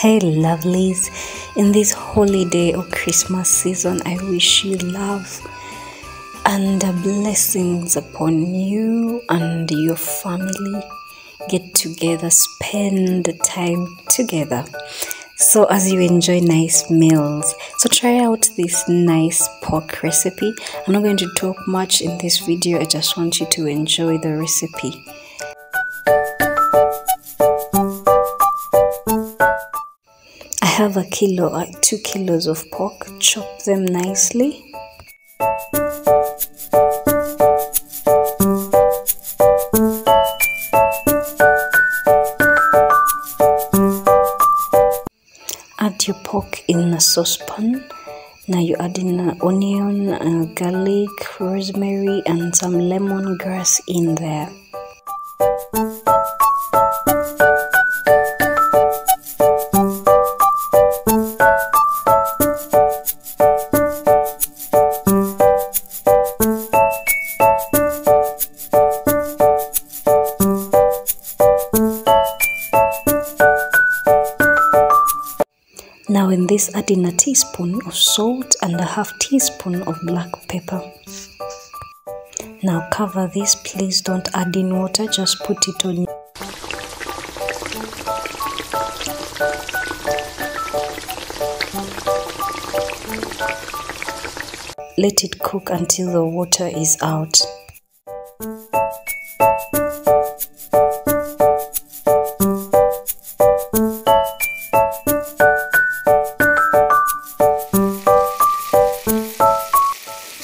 Hey lovelies, in this holiday or Christmas season, I wish you love and blessings upon you and your family. Get together, spend time together. So as you enjoy nice meals, so try out this nice pork recipe. I'm not going to talk much in this video, I just want you to enjoy the recipe. I have 2 kilos of pork. Chop them nicely. Add your pork in a saucepan. Now you add in onion, garlic, rosemary, and some lemongrass in there. Now in this, add in a teaspoon of salt and a half teaspoon of black pepper. Now cover this, please don't add in water, just put it on. Let it cook until the water is out.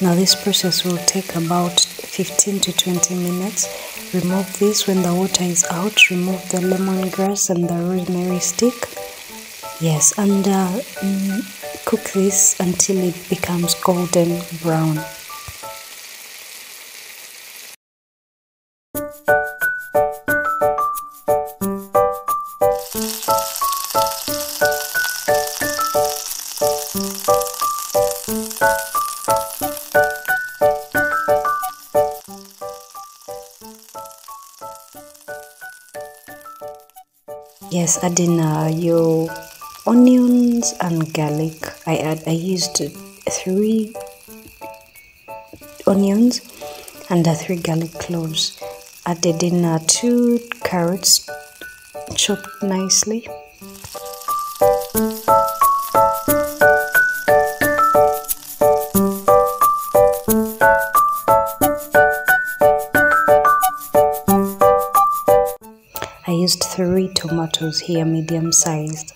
Now this process will take about 15 to 20 minutes. Remove this when the water is out. Remove the lemongrass and the rosemary stick. Yes, and cook this until it becomes golden brown. Yes, add in your onions and garlic. I used 3 onions and 3 garlic cloves. Added in 2 carrots chopped nicely. I used 3 tomatoes here, medium sized.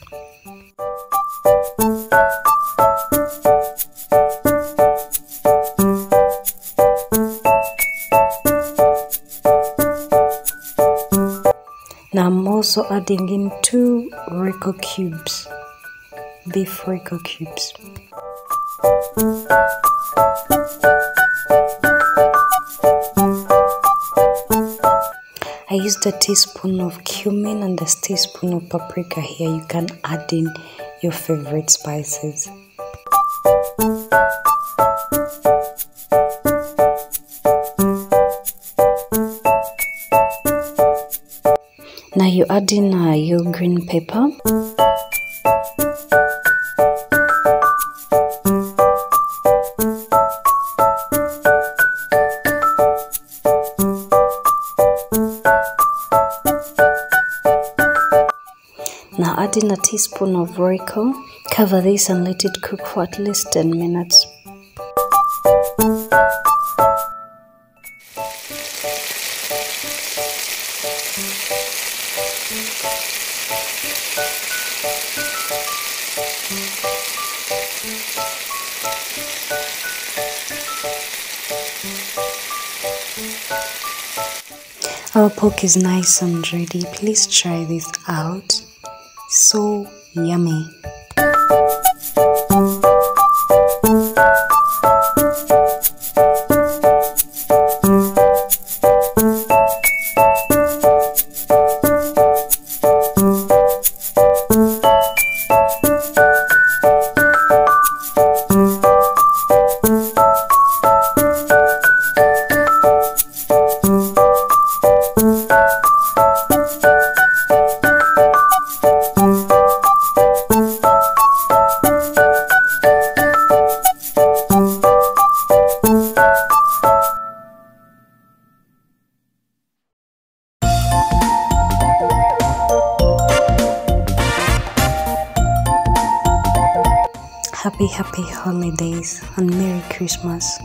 Now I'm also adding in 2 Royco cubes, beef Royco cubes. I used a teaspoon of cumin and a teaspoon of paprika here. You can add in your favorite spices. Now you add in your green pepper. Now add in a teaspoon of Royco. Cover this and let it cook for at least 10 minutes. Our pork is nice and ready. Please try this out. So yummy. happy holidays and Merry Christmas.